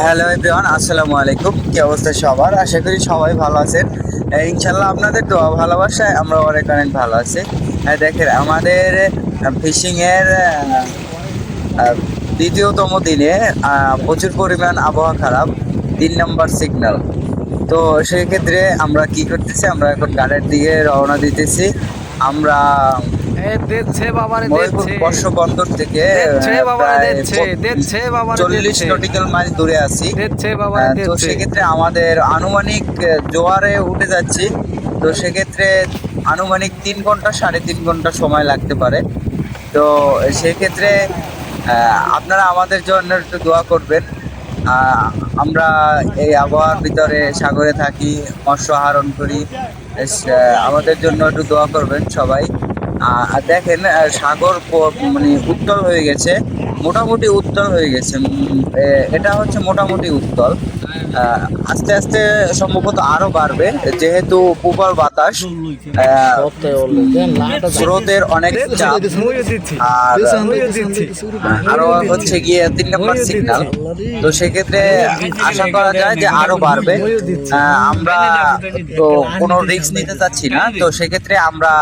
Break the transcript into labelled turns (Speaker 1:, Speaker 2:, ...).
Speaker 1: Hello everyone, আসসালামু আলাইকুম। কি অবস্থা সবার? আশা করি সবাই ভালো আছেন। ইনশাল্লাহ আপনাদের দোয়া ভালোবাসায় আমরা অনেক অনেক ভালো আছি। দেখেন, আমাদের ফিশিং এর দ্বিতীয়তম দিনে প্রচুর পরিমাণ আবহাওয়া খারাপ, 3 নম্বর সিগন্যাল। তো সেই ক্ষেত্রে আমরা কি করতেছি, আমরা এখন গাড়ির দিকে রওনা দিতেছি। আমরা
Speaker 2: দিচ্ছে বাবারে
Speaker 1: ময়ূরপুর
Speaker 2: দিচ্ছে
Speaker 1: মৎস্য বন্দর থেকে
Speaker 2: দিচ্ছে বাবারে
Speaker 1: প্রায়
Speaker 2: দিচ্ছে বাবারে
Speaker 1: 40
Speaker 2: দিচ্ছে
Speaker 1: নটিক্যাল মাইল দূরে আছি।
Speaker 2: দিচ্ছে বাবারে
Speaker 1: তো
Speaker 2: দিচ্ছে।
Speaker 1: সেক্ষেত্রে আমাদের আনুমানিক জোয়ারে উঠে যাচ্ছি। তো সেক্ষেত্রে আনুমানিক 3 ঘন্টা 3.5 ঘন্টা সময় লাগতে পারে। তো সেক্ষেত্রে আপনারা আমাদের জন্য একটু দোয়া করবেন। আমরা এই আবহাওয়ার ভিতরে সাগরে থাকি, মৎস্য আহরণ করি। আমাদের জন্য একটু দোয়া করবেন সবাই। আর দেখেন, সাগর মানে উত্তাল হয়ে গেছে, মোটামুটি উত্তাল হয়ে গেছে। এটা হচ্ছে মোটামুটি উত্তাল। আস্তে আস্তে সম্ভবত আরো বাড়বে, যেহেতু প্রবল বাতাস, স্রোতের অনেক চাপ। আর আরো হচ্ছে গিয়ে 3 নম্বর সিগন্যাল। তো সেক্ষেত্রে আশা করা যায় যে আরো বাড়বে। আমরা তো কোনো রিস্ক নিতে চাচ্ছি না। তো সেক্ষেত্রে আমরা